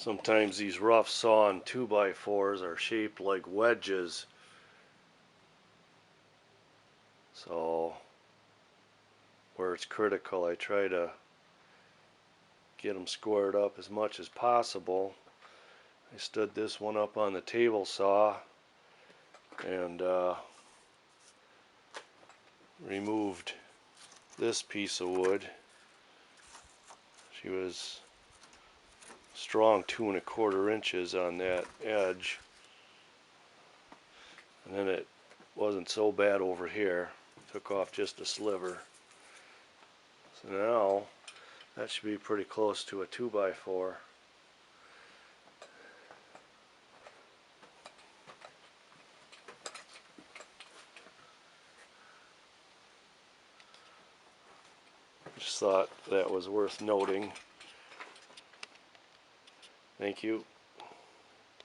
Sometimes these rough sawn 2x4s are shaped like wedges, so where it's critical I try to get them squared up as much as possible. I stood this one up on the table saw and removed this piece of wood. She was strong 2 1/4 inches on that edge, and then it wasn't so bad over here. Took off just a sliver. So now that should be pretty close to a 2x4. Just thought that was worth noting. Thank you.